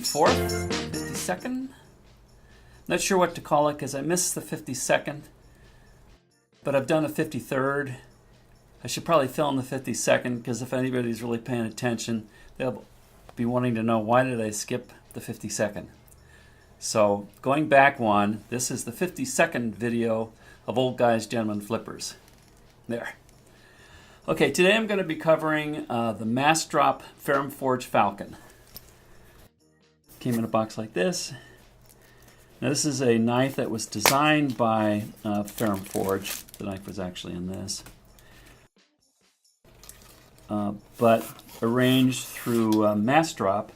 54th, 52nd. Not sure what to call it because I missed the 52nd, but I've done the 53rd. I should probably fill in the 52nd because if anybody's really paying attention, they'll be wanting to know why did I skip the 52nd. So going back one, this is the 52nd video of Old Guys, Gentlemen Flippers. There. Okay, today I'm going to be covering the Mass Drop Ferrum Forge Falcon. Came in a box like this. Now this is a knife that was designed by Ferrum Forge. The knife was actually in this. But arranged through Mass Drop.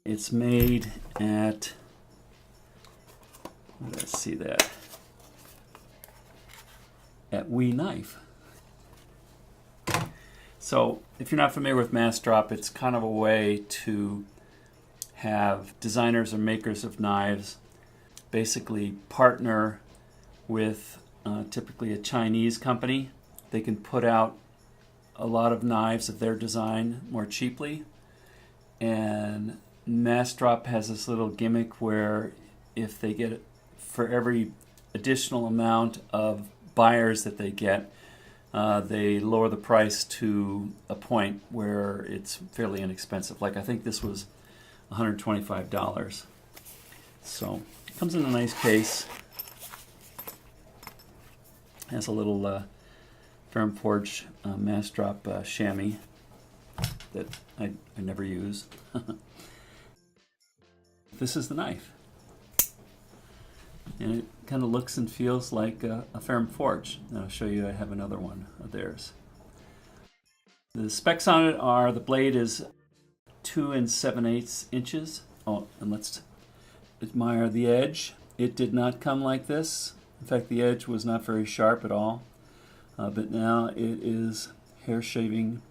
It's made at, let's see that, at We Knife. So if you're not familiar with Mass Drop, it's kind of a way to have designers or makers of knives basically partner with typically a Chinese company. They can put out a lot of knives of their design more cheaply, and Mass Drop has this little gimmick where if they get, for every additional amount of buyers that they get, they lower the price to a point where it's fairly inexpensive. Like I think this was $125. So it comes in a nice case. Has a little Ferrum Forge Mass Drop chamois that I never use. This is the knife. And it kind of looks and feels like a Ferrum Forge. And I'll show you, I have another one of theirs. The specs on it are the blade is 2 7/8 inches. Oh, and let's admire the edge. It did not come like this. In fact, the edge was not very sharp at all. But now it is hair shaving,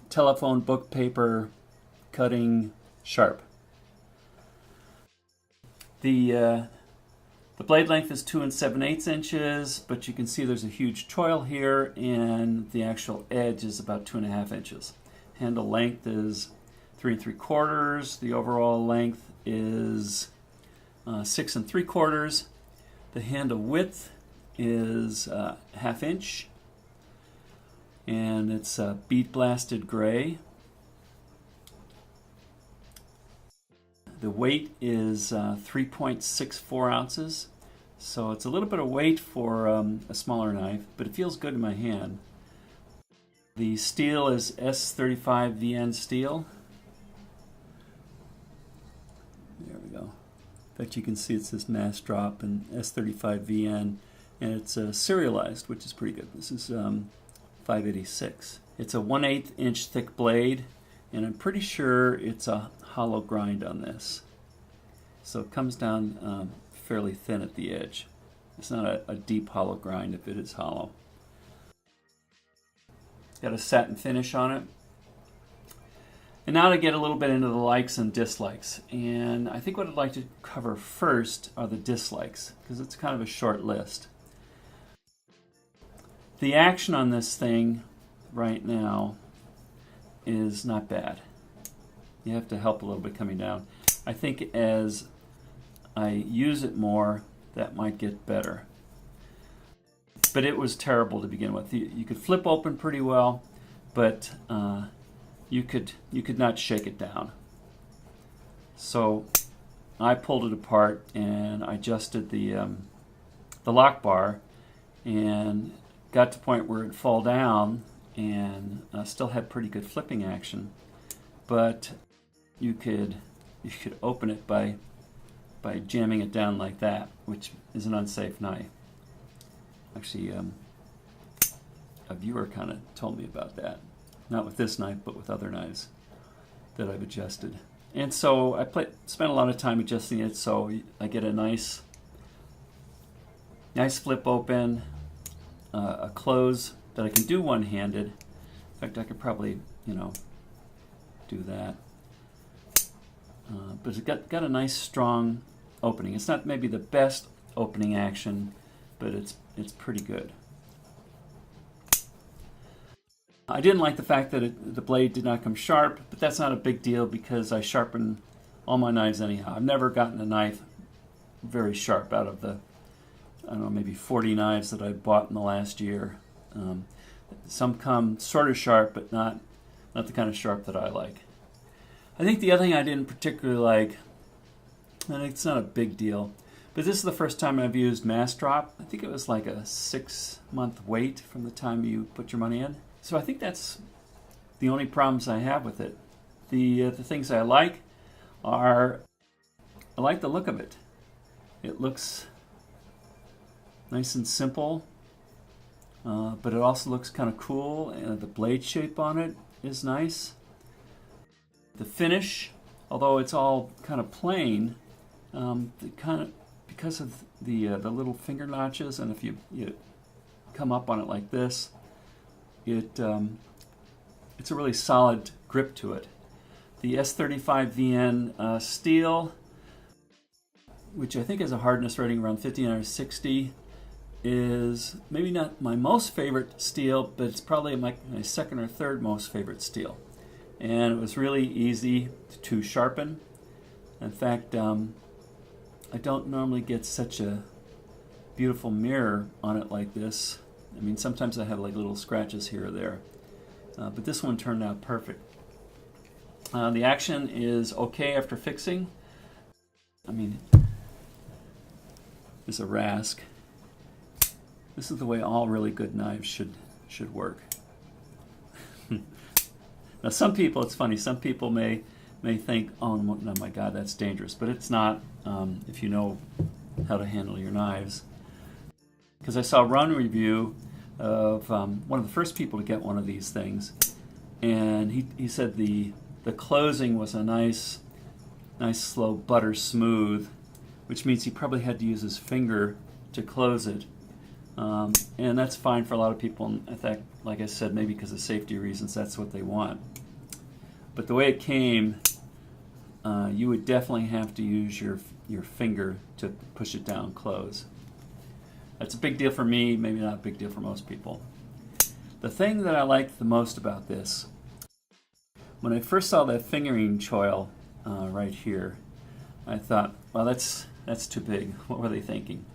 telephone book paper cutting sharp. The blade length is 2 7/8 inches, but you can see there's a huge choil here, and the actual edge is about 2.5 inches. Handle length is 3 3/4. The overall length is 6 3/4. The handle width is 1/2 inch, and it's bead blasted gray. The weight is 3.64 ounces, so it's a little bit of weight for a smaller knife, but it feels good in my hand. The steel is S35 VN steel. There we go. In fact, you can see it says Mass Drop and S35 VN, and it's serialized, which is pretty good. This is 586. It's a 1/8 inch thick blade, and I'm pretty sure it's a hollow grind on this. So it comes down fairly thin at the edge. It's not a deep hollow grind if it is hollow. Got a satin finish on it. And now to get a little bit into the likes and dislikes. And I think what I'd like to cover first are the dislikes, because it's kind of a short list. The action on this thing right now is not bad. You have to help a little bit coming down. I think as I use it more, that might get better. But it was terrible to begin with. You could flip open pretty well, but you could not shake it down. So I pulled it apart and I adjusted the lock bar and got to the point where it'd fall down and still had pretty good flipping action. But you could open it by jamming it down like that, which is an unsafe knife. Actually, a viewer kind of told me about that. Not with this knife, but with other knives that I've adjusted. And so I spent a lot of time adjusting it so I get a nice flip open, a close that I can do one-handed. In fact, I could probably, do that. But it's got a nice strong opening. It's not maybe the best opening action, but it's pretty good. I didn't like the fact that the blade did not come sharp, but that's not a big deal because I sharpen all my knives anyhow. I've never gotten a knife very sharp out of the, I don't know, maybe 40 knives that I bought in the last year. Some come sort of sharp, but not the kind of sharp that I like. I think the other thing I didn't particularly like, and it's not a big deal, but this is the first time I've used mass drop. I think it was like a 6-month wait from the time you put your money in. So I think that's the only problems I have with it. The things I like are, I like the look of it. It looks nice and simple, but it also looks kind of cool, and the blade shape on it is nice. The finish, although it's all kind of plain, because of the little finger notches, and if you come up on it like this, it's a really solid grip to it. The S35 VN steel, which I think has a hardness rating around 59 or 60, is maybe not my most favorite steel, but it's probably my second or third most favorite steel. And it was really easy to sharpen. In fact, I don't normally get such a beautiful mirror on it like this. I mean, sometimes I have like little scratches here or there, but this one turned out perfect. The action is okay after fixing. I mean, there's a rasp. This is the way all really good knives should work. Now, some people, it's funny, some people may think, oh no, my God, that's dangerous, but it's not if you know how to handle your knives. Because I saw a run review of one of the first people to get one of these things, and he said the closing was a nice slow butter smooth, which means he probably had to use his finger to close it. And that's fine for a lot of people. In fact, like I said, maybe because of safety reasons, that's what they want. But the way it came, you would definitely have to use your finger to push it down, close. That's a big deal for me, maybe not a big deal for most people. The thing that I liked the most about this, when I first saw that fingering choil right here, I thought, well, that's too big. What were they thinking?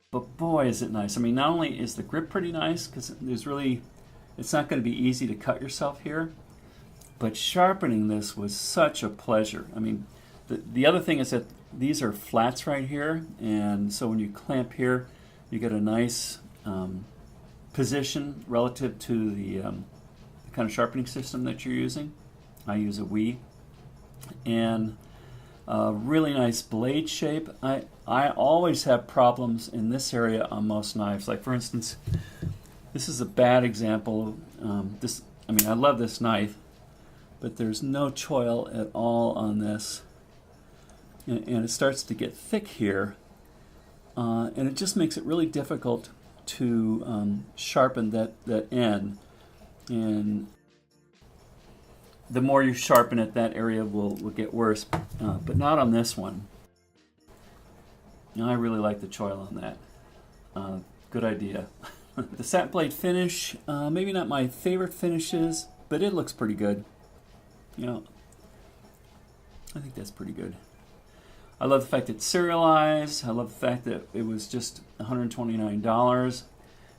But boy, is it nice. I mean, not only is the grip pretty nice, because it's not going to be easy to cut yourself here, but sharpening this was such a pleasure. I mean, the other thing is that these are flats right here, and so when you clamp here, you get a nice position relative to the kind of sharpening system that you're using. I use a Wii, and really nice blade shape. I always have problems in this area on most knives. Like, for instance, this is a bad example. I mean, I love this knife, but there's no choil at all on this, and it starts to get thick here, and it just makes it really difficult to sharpen that end. And the more you sharpen it, that area will get worse, but not on this one. I really like the choil on that. Good idea. The satin blade finish, maybe not my favorite finishes, but it looks pretty good. You know, I think that's pretty good. I love the fact it's serialized. I love the fact that it was just $129.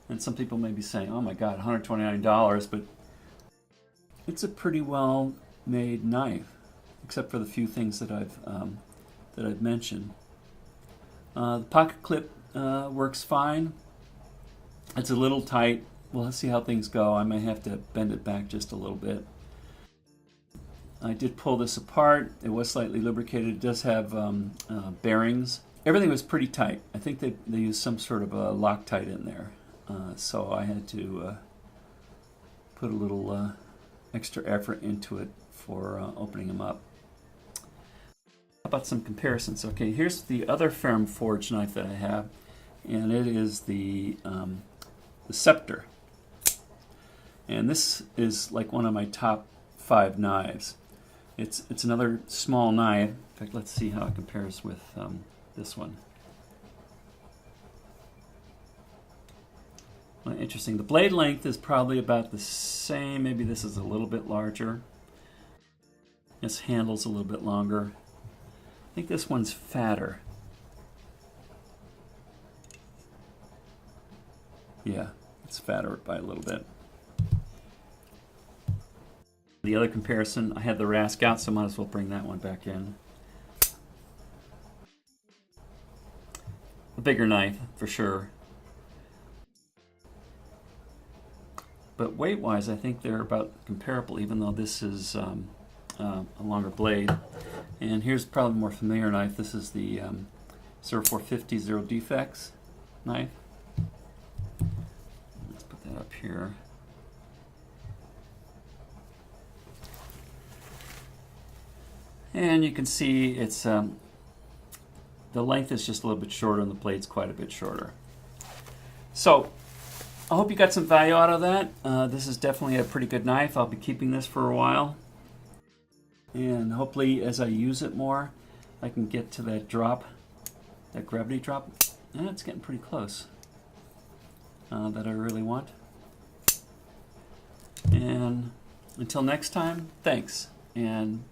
And some people may be saying, oh my God, $129, but it's a pretty well made knife, except for the few things that I've mentioned. The pocket clip works fine. It's a little tight. We'll see how things go. I may have to bend it back just a little bit. I did pull this apart. It was slightly lubricated. It does have bearings. Everything was pretty tight. I think they used some sort of a Loctite in there. So I had to put a little extra effort into it for opening them up. How about some comparisons? Okay, here's the other Ferrum forged knife that I have, and it is the Scepter. And this is like one of my top 5 knives. It's another small knife. In fact, let's see how it compares with this one. Interesting. The blade length is probably about the same. Maybe this is a little bit larger. This handle's a little bit longer. I think this one's fatter. Yeah, it's fatter by a little bit. The other comparison, I had the rasp out, so I might as well bring that one back in. A bigger knife, for sure. But weight-wise, I think they're about comparable, even though this is a longer blade. And here's probably a more familiar knife. This is the 0450 Zero Defects knife. Let's put that up here. And you can see it's the length is just a little bit shorter and the blade's quite a bit shorter. So I hope you got some value out of that. This is definitely a pretty good knife. I'll be keeping this for a while. And hopefully as I use it more, I can get to that drop, that gravity drop. And it's getting pretty close that I really want. And until next time, thanks. And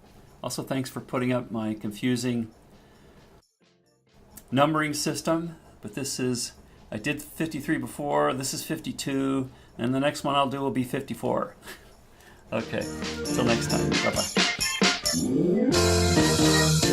also thanks for putting up my confusing numbering system. But this is, I did 53 before, this is 52, and the next one I'll do will be 54. Okay, until next time, bye-bye.